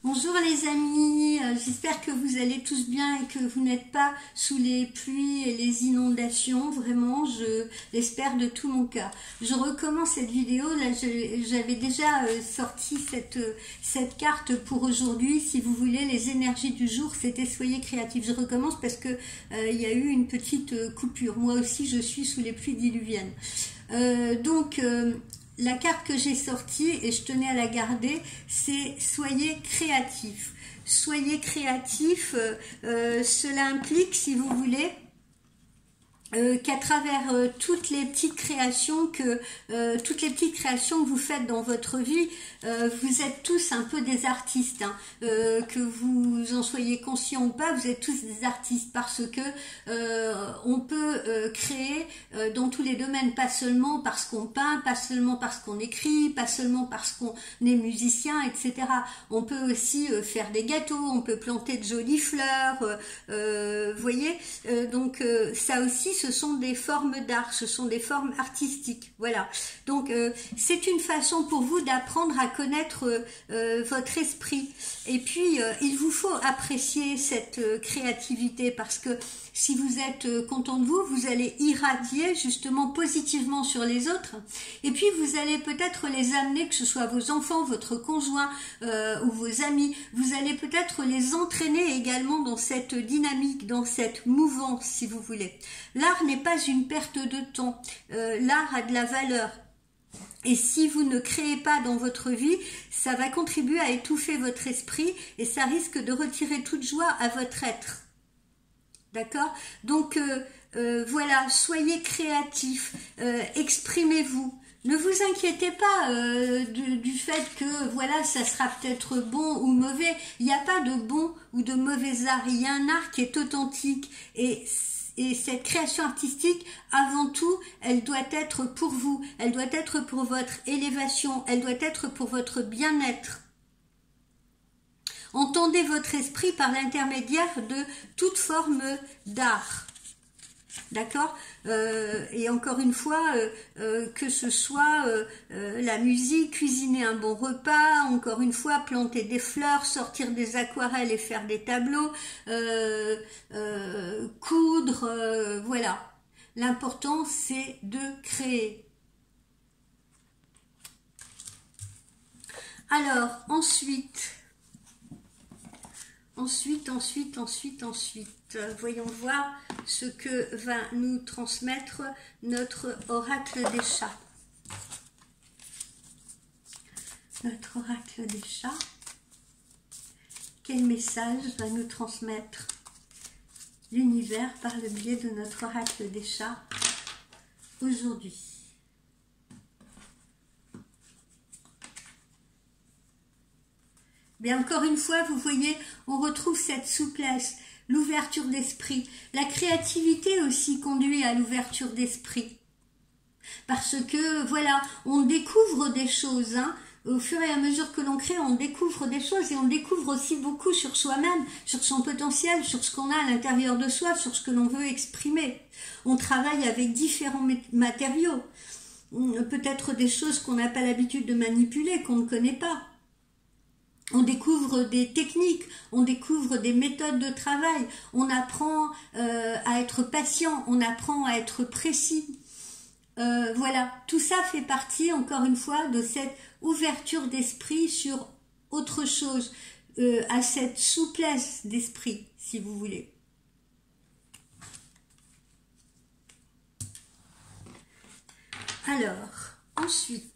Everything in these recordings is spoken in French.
Bonjour les amis, j'espère que vous allez tous bien et que vous n'êtes pas sous les pluies et les inondations, vraiment je l'espère de tout mon cœur. Je recommence cette vidéo, là j'avais déjà sorti cette carte pour aujourd'hui, si vous voulez, les énergies du jour, c'était soyez créatifs. Je recommence parce que il y a eu une petite coupure, moi aussi je suis sous les pluies diluviennes. La carte que j'ai sortie, et je tenais à la garder, c'est « Soyez créatifs ». Soyez créatifs, cela implique, si vous voulez, qu'à travers toutes les petites créations que vous faites dans votre vie, vous êtes tous un peu des artistes, hein, que vous en soyez conscient ou pas, vous êtes tous des artistes parce que on peut créer dans tous les domaines, pas seulement parce qu'on peint, pas seulement parce qu'on écrit, pas seulement parce qu'on est musicien, etc. On peut aussi faire des gâteaux, on peut planter de jolies fleurs, voyez, donc ça aussi ce sont des formes d'art, ce sont des formes artistiques, voilà. Donc c'est une façon pour vous d'apprendre à connaître votre esprit. Et puis il vous faut apprécier cette créativité parce que si vous êtes content de vous, vous allez irradier justement positivement sur les autres. Et puis vous allez peut-être les amener, que ce soit vos enfants, votre conjoint ou vos amis, vous allez peut-être les entraîner également dans cette dynamique, dans cette mouvance, si vous voulez. L'art n'est pas une perte de temps. L'art a de la valeur. Et si vous ne créez pas dans votre vie, ça va contribuer à étouffer votre esprit et ça risque de retirer toute joie à votre être. D'accord? Donc voilà, soyez créatifs, exprimez-vous. Ne vous inquiétez pas du fait que voilà, ça sera peut-être bon ou mauvais. Il n'y a pas de bon ou de mauvais art. Il y a un art qui est authentique et cette création artistique, avant tout, elle doit être pour vous. Elle doit être pour votre élévation. Elle doit être pour votre bien-être. Entendez votre esprit par l'intermédiaire de toute forme d'art. D'accord, et encore une fois, que ce soit la musique, cuisiner un bon repas, encore une fois, planter des fleurs, sortir des aquarelles et faire des tableaux, coudre, voilà. L'important, c'est de créer. Alors, ensuite, voyons voir ce que va nous transmettre notre oracle des chats. Notre oracle des chats, quel message va nous transmettre l'univers par le biais de notre oracle des chats aujourd'hui? Bien, encore une fois, vous voyez, on retrouve cette souplesse, l'ouverture d'esprit. La créativité aussi conduit à l'ouverture d'esprit. Parce que, voilà, on découvre des choses, hein. Au fur et à mesure que l'on crée, on découvre des choses et on découvre aussi beaucoup sur soi-même, sur son potentiel, sur ce qu'on a à l'intérieur de soi, sur ce que l'on veut exprimer. On travaille avec différents matériaux. Peut-être des choses qu'on n'a pas l'habitude de manipuler, qu'on ne connaît pas. On découvre des techniques, on découvre des méthodes de travail, on apprend à être patient, on apprend à être précis. Voilà, tout ça fait partie, encore une fois, de cette ouverture d'esprit sur autre chose, à cette souplesse d'esprit, si vous voulez. Alors, ensuite,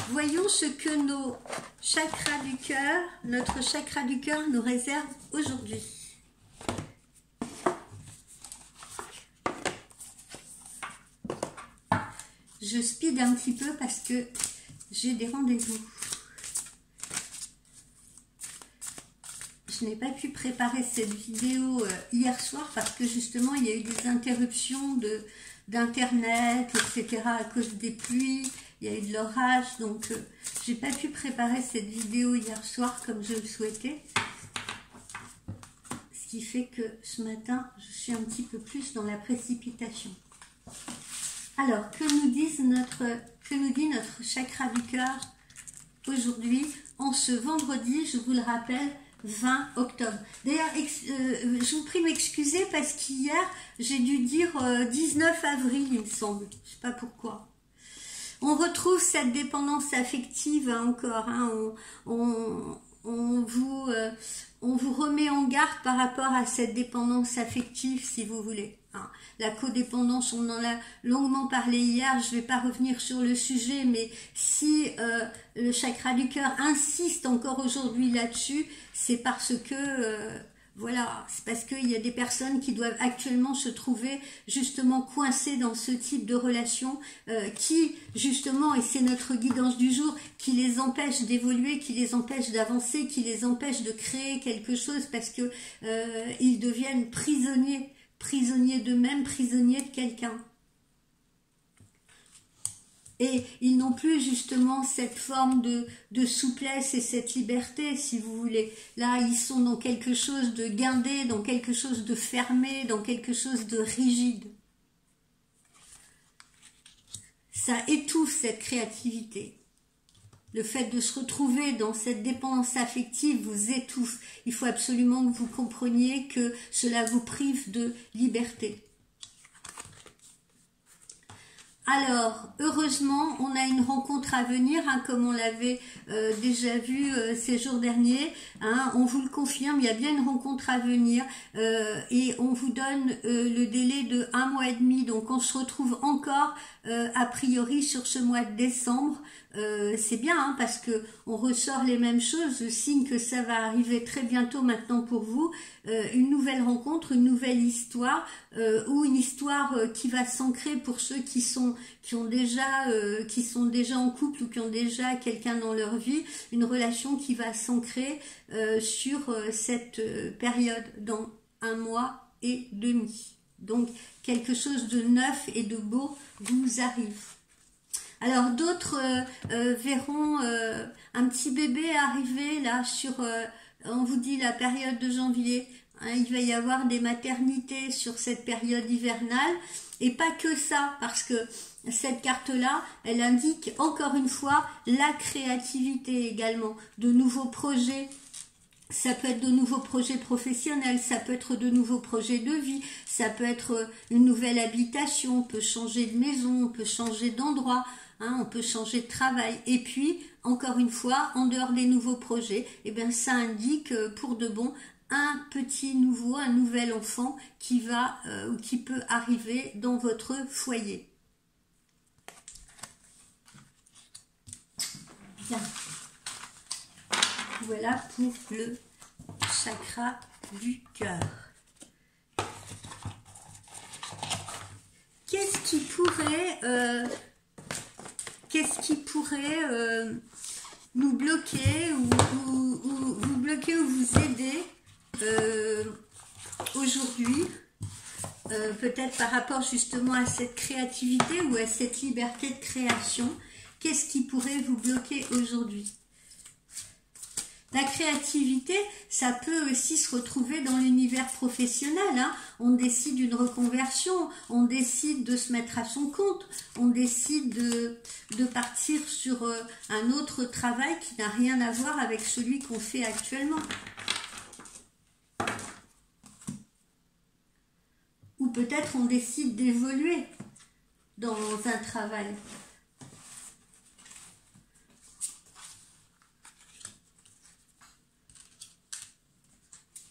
voyons ce que nos chakras du cœur, notre chakra du cœur nous réserve aujourd'hui. Je speed un petit peu parce que j'ai des rendez-vous. Je n'ai pas pu préparer cette vidéo hier soir parce que justement il y a eu des interruptions d'internet, etc. à cause des pluies. Il y a eu de l'orage, donc j'ai pas pu préparer cette vidéo hier soir comme je le souhaitais. Ce qui fait que ce matin, je suis un petit peu plus dans la précipitation. Alors, que nous dit notre chakra du cœur aujourd'hui, en ce vendredi, je vous le rappelle, 20 octobre. D'ailleurs, je vous prie de m'excuser parce qu'hier, j'ai dû dire 19 avril, il me semble. Je ne sais pas pourquoi. On retrouve cette dépendance affective encore. Hein, on vous remet en garde par rapport à cette dépendance affective, si vous voulez. Hein. La codépendance, on en a longuement parlé hier, je ne vais pas revenir sur le sujet, mais si le chakra du cœur insiste encore aujourd'hui là-dessus, c'est parce que... voilà, c'est parce qu'il y a des personnes qui doivent actuellement se trouver justement coincées dans ce type de relation qui justement, et c'est notre guidance du jour, qui les empêche d'évoluer, qui les empêche d'avancer, qui les empêche de créer quelque chose parce que ils deviennent prisonniers d'eux-mêmes, prisonniers de quelqu'un. Et ils n'ont plus justement cette forme de souplesse et cette liberté, si vous voulez. Là, ils sont dans quelque chose de guindé, dans quelque chose de fermé, dans quelque chose de rigide. Ça étouffe cette créativité. Le fait de se retrouver dans cette dépendance affective vous étouffe. Il faut absolument que vous compreniez que cela vous prive de liberté. Alors, heureusement, on a une rencontre à venir, hein, comme on l'avait déjà vu ces jours derniers. Hein, on vous le confirme, il y a bien une rencontre à venir et on vous donne le délai de 1 mois et demi. Donc, on se retrouve encore a priori sur ce mois de décembre. C'est bien hein, parce que on ressort les mêmes choses, le signe que ça va arriver très bientôt maintenant pour vous, une nouvelle rencontre, une nouvelle histoire ou une histoire qui va s'ancrer pour ceux qui sont déjà en couple ou qui ont déjà quelqu'un dans leur vie, une relation qui va s'ancrer sur cette période dans 1 mois et demi. Donc quelque chose de neuf et de beau vous arrive. Alors d'autres verront un petit bébé arriver là sur, on vous dit la période de janvier, hein, il va y avoir des maternités sur cette période hivernale et pas que ça parce que cette carte-là, elle indique encore une fois la créativité également, de nouveaux projets. Ça peut être de nouveaux projets professionnels, ça peut être de nouveaux projets de vie, ça peut être une nouvelle habitation, on peut changer de maison, on peut changer d'endroit, hein, on peut changer de travail. Et puis, encore une fois, en dehors des nouveaux projets, eh bien, ça indique pour de bon un petit nouveau, un nouvel enfant qui va ou qui peut arriver dans votre foyer. Bien. Voilà pour le chakra du cœur. Qu'est-ce qui pourrait nous bloquer ou vous bloquer ou vous aider aujourd'hui, peut-être par rapport justement à cette créativité ou à cette liberté de création? Qu'est-ce qui pourrait vous bloquer aujourd'hui? La créativité, ça peut aussi se retrouver dans l'univers professionnel. Hein. On décide d'une reconversion, on décide de se mettre à son compte, on décide de partir sur un autre travail qui n'a rien à voir avec celui qu'on fait actuellement. Ou peut-être on décide d'évoluer dans un travail.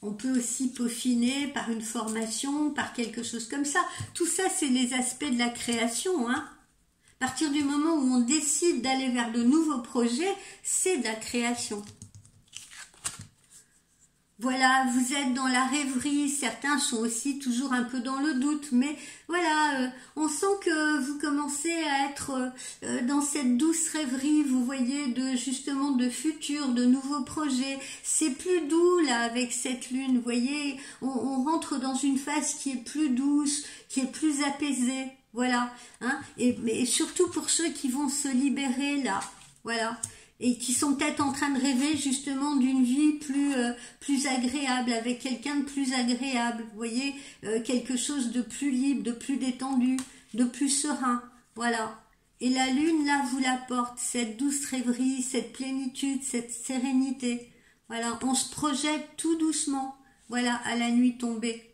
On peut aussi peaufiner par une formation, par quelque chose comme ça. Tout ça, c'est les aspects de la création. Hein. À partir du moment où on décide d'aller vers de nouveaux projets, c'est de la création. Voilà, vous êtes dans la rêverie, certains sont aussi toujours un peu dans le doute, mais voilà, on sent que vous commencez à être dans cette douce rêverie, vous voyez, justement de futur, de nouveaux projets. C'est plus doux là avec cette lune, vous voyez, on rentre dans une phase qui est plus douce, qui est plus apaisée, voilà. Hein, mais surtout pour ceux qui vont se libérer là, voilà. Et qui sont peut-être en train de rêver justement d'une vie plus agréable, avec quelqu'un de plus agréable, vous voyez, quelque chose de plus libre, de plus détendu, de plus serein, voilà. Et la lune, là, vous l'apporte, cette douce rêverie, cette plénitude, cette sérénité. Voilà, on se projette tout doucement, voilà, à la nuit tombée.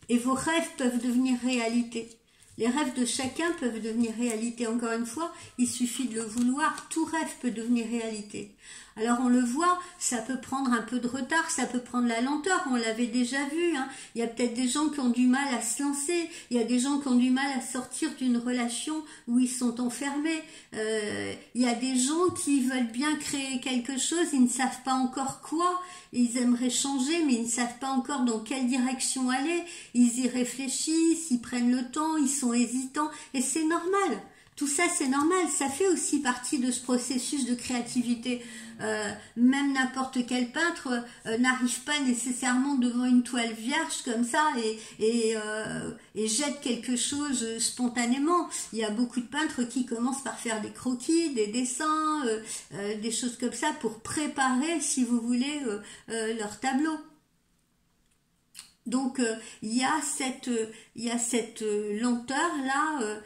Et vos rêves peuvent devenir réalité. Les rêves de chacun peuvent devenir réalité. Encore une fois, il suffit de le vouloir. Tout rêve peut devenir réalité. Alors on le voit, ça peut prendre un peu de retard, ça peut prendre la lenteur, on l'avait déjà vu. Hein. Il y a peut-être des gens qui ont du mal à se lancer, il y a des gens qui ont du mal à sortir d'une relation où ils sont enfermés. Il y a des gens qui veulent bien créer quelque chose, ils ne savent pas encore quoi, ils aimeraient changer mais ils ne savent pas encore dans quelle direction aller. Ils y réfléchissent, ils prennent le temps, ils sont hésitants et c'est normal. Tout ça, c'est normal, ça fait aussi partie de ce processus de créativité. Même n'importe quel peintre n'arrive pas nécessairement devant une toile vierge comme ça et jette quelque chose spontanément. Il y a beaucoup de peintres qui commencent par faire des croquis, des dessins, des choses comme ça pour préparer, si vous voulez, leur tableau. Donc il y a cette lenteur là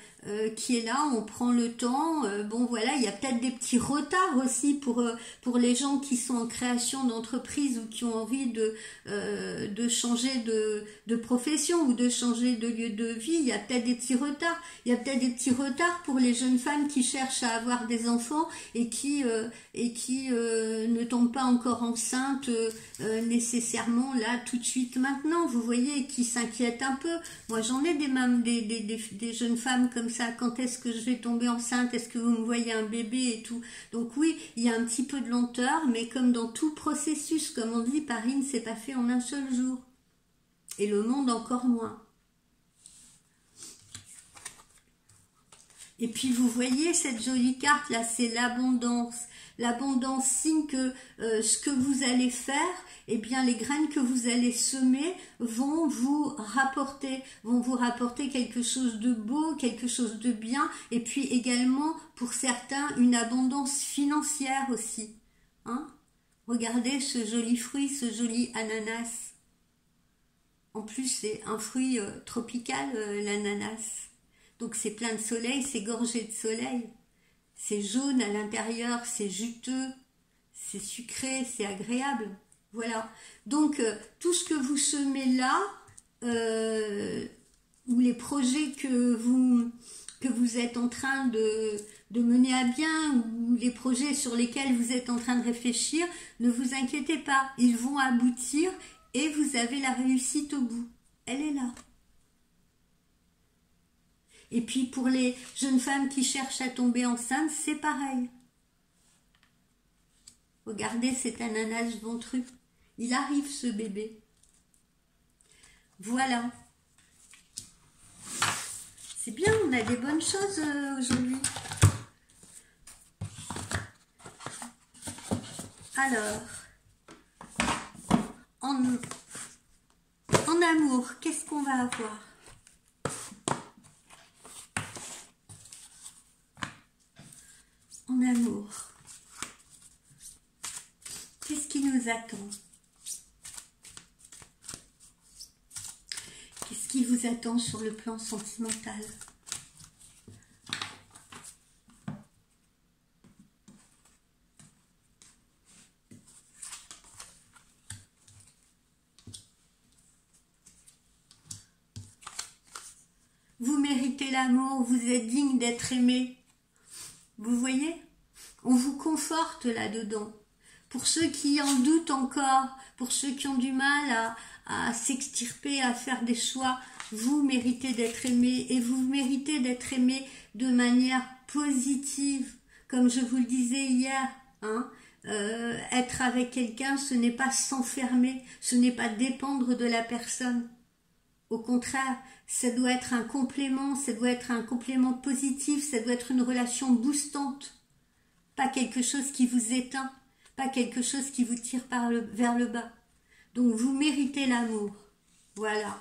qui est là, on prend le temps, bon voilà, il y a peut-être des petits retards aussi pour les gens qui sont en création d'entreprise ou qui ont envie de changer de profession ou de changer de lieu de vie, il y a peut-être des petits retards, il y a peut-être des petits retards pour les jeunes femmes qui cherchent à avoir des enfants et qui ne tombent pas encore enceintes nécessairement là tout de suite maintenant, vous voyez, qui s'inquiètent un peu. Moi j'en ai des jeunes femmes comme ça, quand est-ce que je vais tomber enceinte, est-ce que vous me voyez un bébé et tout. Donc oui, il y a un petit peu de lenteur, mais comme dans tout processus, comme on dit, Paris ne s'est pas fait en un seul jour. Et le monde encore moins. Et puis vous voyez cette jolie carte là, c'est l'abondance. L'abondance signe que ce que vous allez faire, eh bien les graines que vous allez semer vont vous rapporter quelque chose de beau, quelque chose de bien, et puis également pour certains une abondance financière aussi. Hein? Regardez ce joli fruit, ce joli ananas. En plus c'est un fruit tropical, l'ananas. Donc c'est plein de soleil, c'est gorgé de soleil. C'est jaune à l'intérieur, c'est juteux, c'est sucré, c'est agréable. Voilà. Donc, tout ce que vous semez là, ou les projets que vous êtes en train de mener à bien, ou les projets sur lesquels vous êtes en train de réfléchir, ne vous inquiétez pas. Ils vont aboutir et vous avez la réussite au bout. Elle est là. Et puis pour les jeunes femmes qui cherchent à tomber enceinte, c'est pareil. Regardez cet ananas ventru. Il arrive ce bébé. Voilà. C'est bien, on a des bonnes choses aujourd'hui. Alors, en amour, qu'est-ce qu'on va avoir ? En amour, qu'est-ce qui nous attend? Qu'est-ce qui vous attend sur le plan sentimental? Vous méritez l'amour, vous êtes digne d'être aimé. Vous voyez, on vous conforte là-dedans. Pour ceux qui en doutent encore, pour ceux qui ont du mal à s'extirper, à faire des choix, vous méritez d'être aimé et vous méritez d'être aimé de manière positive. Comme je vous le disais hier, hein, être avec quelqu'un, ce n'est pas s'enfermer, ce n'est pas dépendre de la personne. Au contraire, ça doit être un complément, ça doit être un complément positif, ça doit être une relation boostante. Pas quelque chose qui vous éteint, pas quelque chose qui vous tire vers le bas. Donc vous méritez l'amour. Voilà.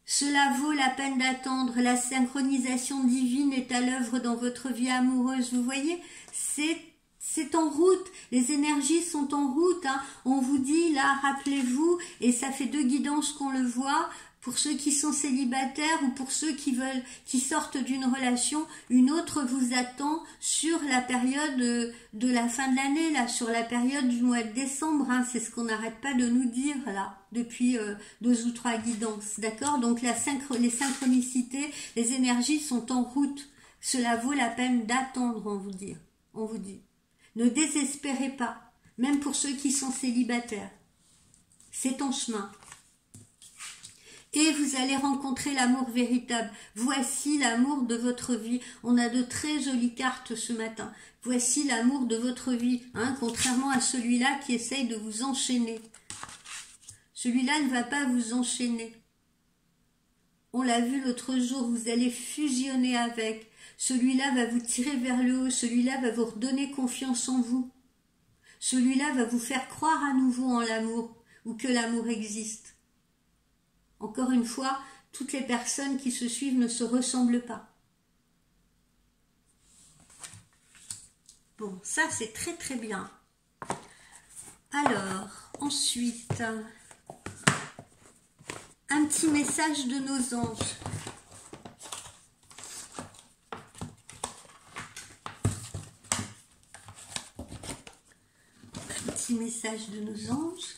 Cela vaut la peine d'attendre. La synchronisation divine est à l'œuvre dans votre vie amoureuse. Vous voyez, c'est en route, les énergies sont en route, hein. On vous dit là, rappelez-vous, et ça fait 2 guidances qu'on le voit, Pour ceux qui sont célibataires ou pour ceux qui sortent d'une relation, une autre vous attend sur la période de la fin de l'année, là, sur la période du mois de décembre, hein, c'est ce qu'on n'arrête pas de nous dire, là, depuis 2 ou 3 guidances, d'accord? Donc les synchronicités, les énergies sont en route. Cela vaut la peine d'attendre, on vous dit. Ne désespérez pas, même pour ceux qui sont célibataires. C'est en chemin. Et vous allez rencontrer l'amour véritable. Voici l'amour de votre vie. On a de très jolies cartes ce matin. Voici l'amour de votre vie, hein, contrairement à celui-là qui essaye de vous enchaîner. Celui-là ne va pas vous enchaîner. On l'a vu l'autre jour, vous allez fusionner avec. Celui-là va vous tirer vers le haut. Celui-là va vous redonner confiance en vous. Celui-là va vous faire croire à nouveau en l'amour ou que l'amour existe. Encore une fois, toutes les personnes qui se suivent ne se ressemblent pas. Bon, ça c'est très très bien. Alors, ensuite, un petit message de nos anges. Un petit message de nos anges.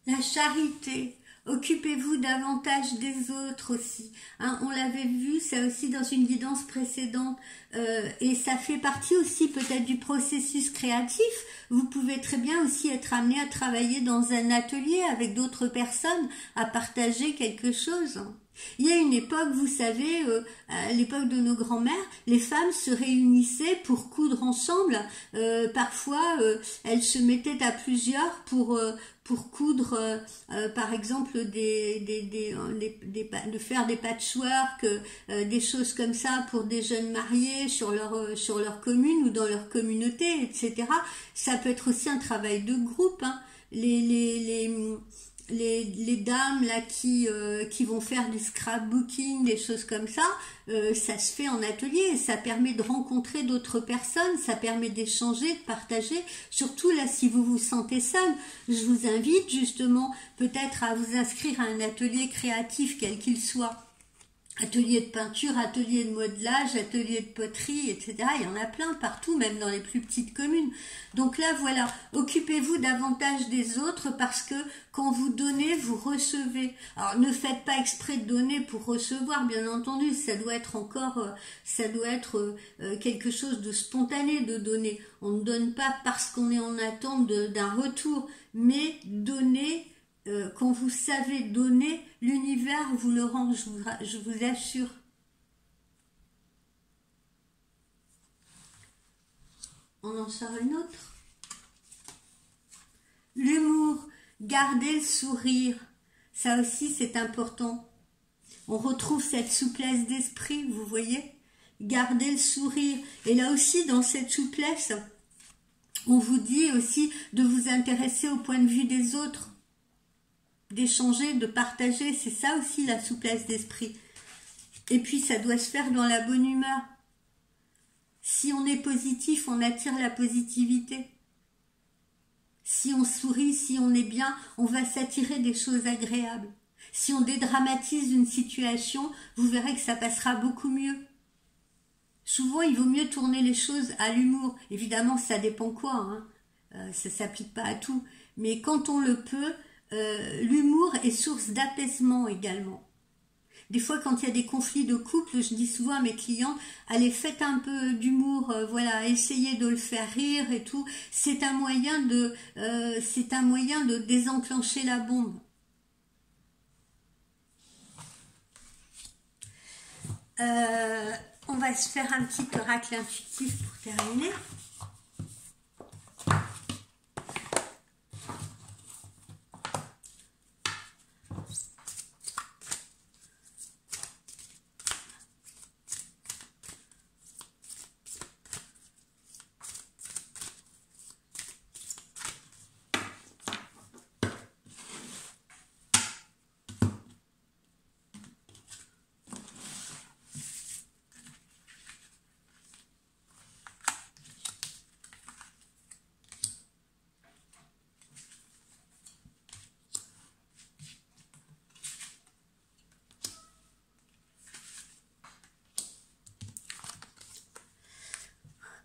La charité, occupez-vous davantage des autres aussi. Hein, on l'avait vu, ça aussi dans une guidance précédente, et ça fait partie aussi peut-être du processus créatif. Vous pouvez très bien aussi être amené à travailler dans un atelier avec d'autres personnes, à partager quelque chose. Il y a une époque, vous savez, à l'époque de nos grands-mères, les femmes se réunissaient pour coudre ensemble. Parfois, elles se mettaient à plusieurs pour coudre, par exemple, de faire des patchwork, des choses comme ça pour des jeunes mariés sur leur commune ou dans leur communauté, etc. Ça peut être aussi un travail de groupe, hein. Les dames là qui vont faire du scrapbooking, des choses comme ça, ça se fait en atelier, ça permet de rencontrer d'autres personnes, ça permet d'échanger, de partager. Surtout là, si vous vous sentez seul, je vous invite justement peut-être à vous inscrire à un atelier créatif quel qu'il soit. Atelier de peinture, atelier de modelage, atelier de poterie, etc. Il y en a plein partout, même dans les plus petites communes. Donc là, voilà, occupez-vous davantage des autres parce que quand vous donnez, vous recevez. Alors ne faites pas exprès de donner pour recevoir, bien entendu, ça doit être quelque chose de spontané de donner. On ne donne pas parce qu'on est en attente d'un retour, mais donner. Quand vous savez donner, l'univers vous le rend, je vous assure. On en sort une autre. L'humour, gardez le sourire, ça aussi c'est important. On retrouve cette souplesse d'esprit, vous voyez, gardez le sourire. Et là aussi, dans cette souplesse, on vous dit aussi de vous intéresser au point de vue des autres. D'échanger, de partager, c'est ça aussi la souplesse d'esprit. Et puis ça doit se faire dans la bonne humeur. Si on est positif, on attire la positivité. Si on sourit, si on est bien, on va s'attirer des choses agréables. Si on dédramatise une situation, vous verrez que ça passera beaucoup mieux. Souvent, il vaut mieux tourner les choses à l'humour. Évidemment, ça dépend quoi, hein. Ça s'applique pas à tout. Mais quand on le peut, l'humour est source d'apaisement également. Des fois, quand il y a des conflits de couple, je dis souvent à mes clients, allez, faites un peu d'humour, voilà, essayez de le faire rire et tout. C'est un moyen de désenclencher la bombe. On va se faire un petit oracle intuitif pour terminer.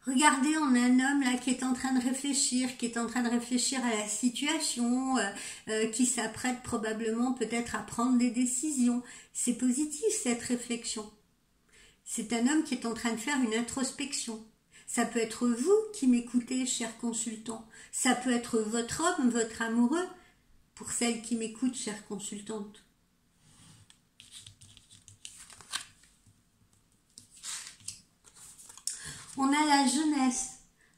Regardez, on a un homme là qui est en train de réfléchir, à la situation, qui s'apprête probablement peut-être à prendre des décisions. C'est positif cette réflexion. C'est un homme qui est en train de faire une introspection. Ça peut être vous qui m'écoutez, chers consultants. Ça peut être votre homme, votre amoureux, pour celles qui m'écoutent, chères consultantes. On a la jeunesse.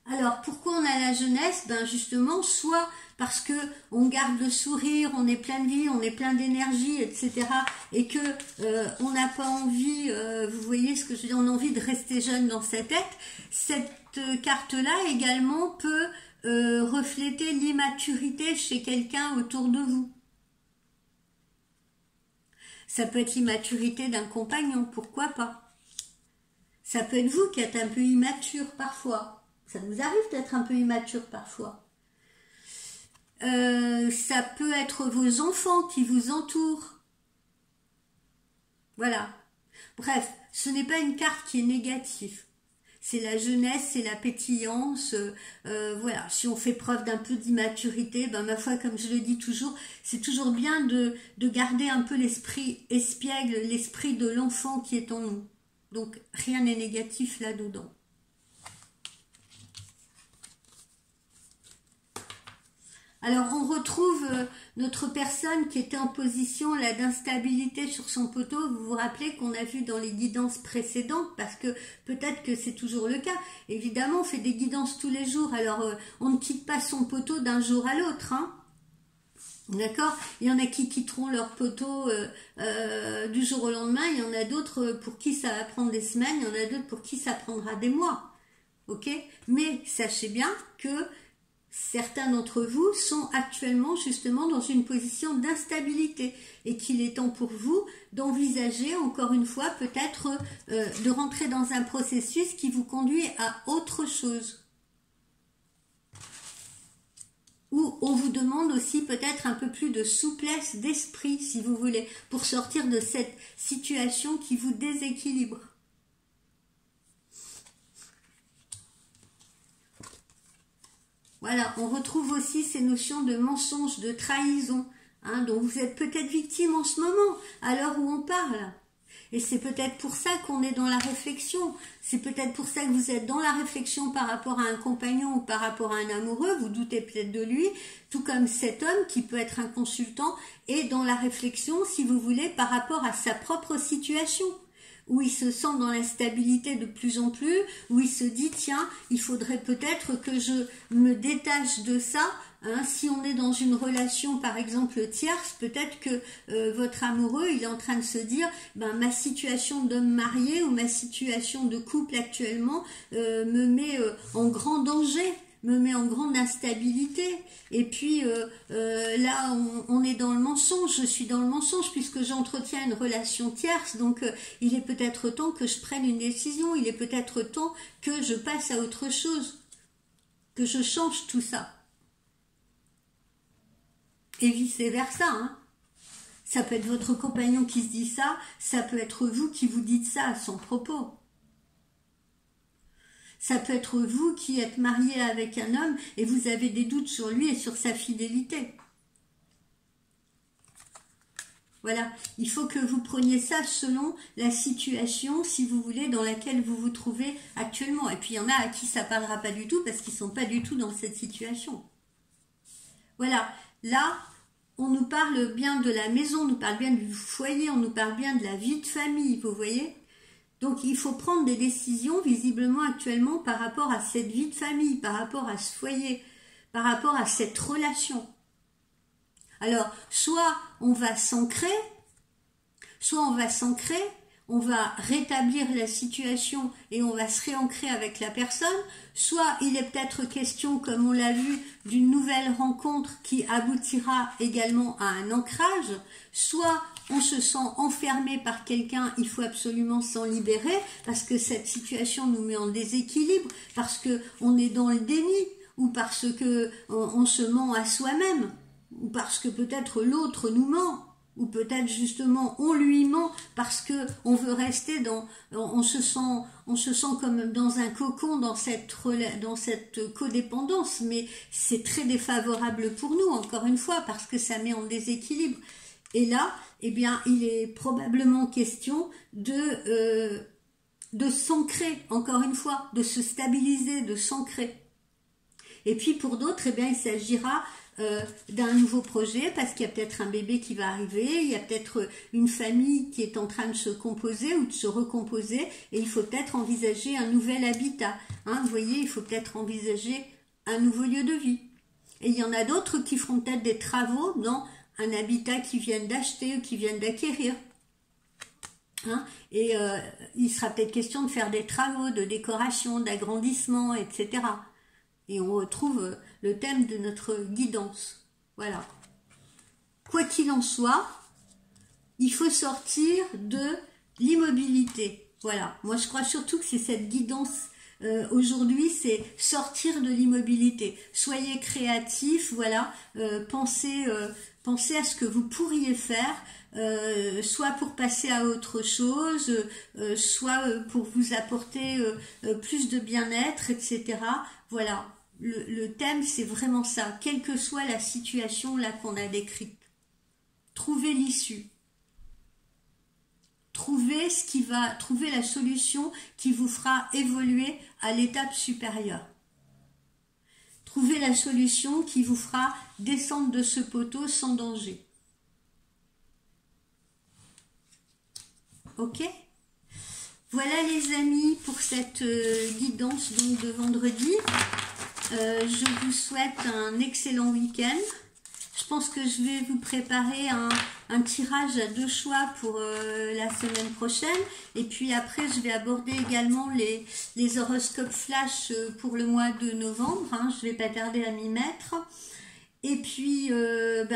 Alors, pourquoi on a la jeunesse? Ben justement, soit parce que on garde le sourire, on est plein de vie, on est plein d'énergie, etc. Et que on n'a pas envie, vous voyez ce que je veux dire, on a envie de rester jeune dans sa tête. Cette carte-là également peut refléter l'immaturité chez quelqu'un autour de vous. Ça peut être l'immaturité d'un compagnon, pourquoi pas? Ça peut être vous qui êtes un peu immature parfois. Ça nous arrive d'être un peu immature parfois. Ça peut être vos enfants qui vous entourent. Voilà. Bref, ce n'est pas une carte qui est négative. C'est la jeunesse, c'est la pétillance. Voilà. Si on fait preuve d'un peu d'immaturité, ben ma foi, comme je le dis toujours, c'est toujours bien de garder un peu l'esprit espiègle, l'esprit de l'enfant qui est en nous. Donc, rien n'est négatif là-dedans. Alors, on retrouve notre personne qui était en position là d'instabilité sur son poteau. Vous vous rappelez qu'on a vu dans les guidances précédentes, parce que peut-être que c'est toujours le cas. Évidemment, on fait des guidances tous les jours, alors on ne quitte pas son poteau d'un jour à l'autre, hein. D'accord? Il y en a qui quitteront leur poteau du jour au lendemain, il y en a d'autres pour qui ça va prendre des semaines, il y en a d'autres pour qui ça prendra des mois. Ok? Mais sachez bien que certains d'entre vous sont actuellement justement dans une position d'instabilité et qu'il est temps pour vous d'envisager encore une fois peut-être de rentrer dans un processus qui vous conduit à autre chose. Où on vous demande aussi peut-être un peu plus de souplesse d'esprit, si vous voulez, pour sortir de cette situation qui vous déséquilibre. Voilà, on retrouve aussi ces notions de mensonge, de trahison, hein, dont vous êtes peut-être victime en ce moment, à l'heure où on parle. Et c'est peut-être pour ça qu'on est dans la réflexion. C'est peut-être pour ça que vous êtes dans la réflexion par rapport à un compagnon ou par rapport à un amoureux. Vous doutez peut-être de lui, tout comme cet homme qui peut être un consultant est dans la réflexion, si vous voulez, par rapport à sa propre situation, où il se sent dans l'instabilité de plus en plus, où il se dit, tiens, il faudrait peut-être que je me détache de ça. Hein, si on est dans une relation, par exemple, tierce, peut-être que votre amoureux, il est en train de se dire, ben, ma situation d'homme marié ou ma situation de couple actuellement me met en grand danger, me met en grande instabilité. Et puis là, on est dans le mensonge, je suis dans le mensonge puisque j'entretiens une relation tierce, donc il est peut-être temps que je prenne une décision, il est peut-être temps que je passe à autre chose, que je change tout ça. Et vice-versa, hein. Ça peut être votre compagnon qui se dit ça, ça peut être vous qui vous dites ça à son propos. Ça peut être vous qui êtes marié avec un homme et vous avez des doutes sur lui et sur sa fidélité. Voilà, il faut que vous preniez ça selon la situation, si vous voulez, dans laquelle vous vous trouvez actuellement. Et puis il y en a à qui ça ne parlera pas du tout parce qu'ils ne sont pas du tout dans cette situation. Voilà, là, on nous parle bien de la maison, on nous parle bien du foyer, on nous parle bien de la vie de famille, vous voyez. Donc il faut prendre des décisions visiblement actuellement par rapport à cette vie de famille, par rapport à ce foyer, par rapport à cette relation. Alors, soit on va s'ancrer, on va rétablir la situation et on va se réancrer avec la personne, soit il est peut-être question, comme on l'a vu, d'une nouvelle rencontre qui aboutira également à un ancrage, soit on se sent enfermé par quelqu'un, il faut absolument s'en libérer parce que cette situation nous met en déséquilibre, parce qu'on est dans le déni ou parce qu'on se ment à soi-même ou parce que peut-être l'autre nous ment. Ou peut-être justement on lui ment parce que on veut rester on se sent comme dans un cocon, dans cette codépendance, mais c'est très défavorable pour nous, encore une fois, parce que ça met en déséquilibre. Et là, eh bien, il est probablement question de s'ancrer, encore une fois, de se stabiliser, de s'ancrer. Et puis pour d'autres, eh bien, il s'agira d'un nouveau projet, parce qu'il y a peut-être un bébé qui va arriver, il y a peut-être une famille qui est en train de se composer ou de se recomposer, et il faut peut-être envisager un nouvel habitat. Hein, vous voyez, il faut peut-être envisager un nouveau lieu de vie. Et il y en a d'autres qui feront peut-être des travaux dans un habitat qu'ils viennent d'acheter ou qu'ils viennent d'acquérir. Hein, et il sera peut-être question de faire des travaux de décoration, d'agrandissement, etc. Et on retrouve le thème de notre guidance. Voilà. Quoi qu'il en soit, il faut sortir de l'immobilité. Voilà. Moi, je crois surtout que c'est cette guidance aujourd'hui, c'est sortir de l'immobilité. Soyez créatifs, voilà. Pensez à ce que vous pourriez faire, soit pour passer à autre chose, soit pour vous apporter plus de bien-être, etc. Voilà. Le thème, c'est vraiment ça, quelle que soit la situation là qu'on a décrite. Trouvez l'issue. Trouvez la solution qui vous fera évoluer à l'étape supérieure. Trouvez la solution qui vous fera descendre de ce poteau sans danger. Ok ? Voilà les amis pour cette guidance donc de vendredi. Je vous souhaite un excellent week-end. Je pense que je vais vous préparer un tirage à 2 choix pour la semaine prochaine. Et puis après, je vais aborder également les horoscopes flash pour le mois de novembre. Hein. Je ne vais pas tarder à m'y mettre. Et puis,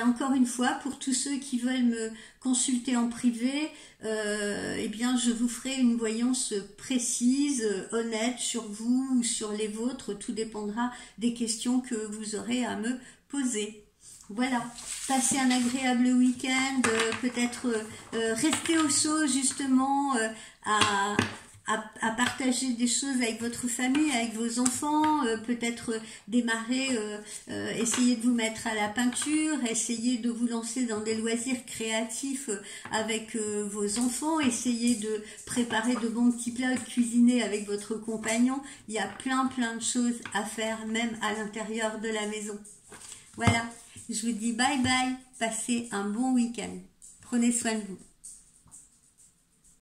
encore une fois, pour tous ceux qui veulent me consulter en privé, eh bien, je vous ferai une voyance précise, honnête sur vous ou sur les vôtres. Tout dépendra des questions que vous aurez à me poser. Voilà, passez un agréable week-end, peut-être restez au chaud justement à partager des choses avec votre famille, avec vos enfants, peut-être démarrer, essayer de vous mettre à la peinture, essayer de vous lancer dans des loisirs créatifs avec vos enfants, essayer de préparer de bons petits plats, de cuisiner avec votre compagnon. Il y a plein de choses à faire, même à l'intérieur de la maison. Voilà, je vous dis bye bye, passez un bon week-end. Prenez soin de vous.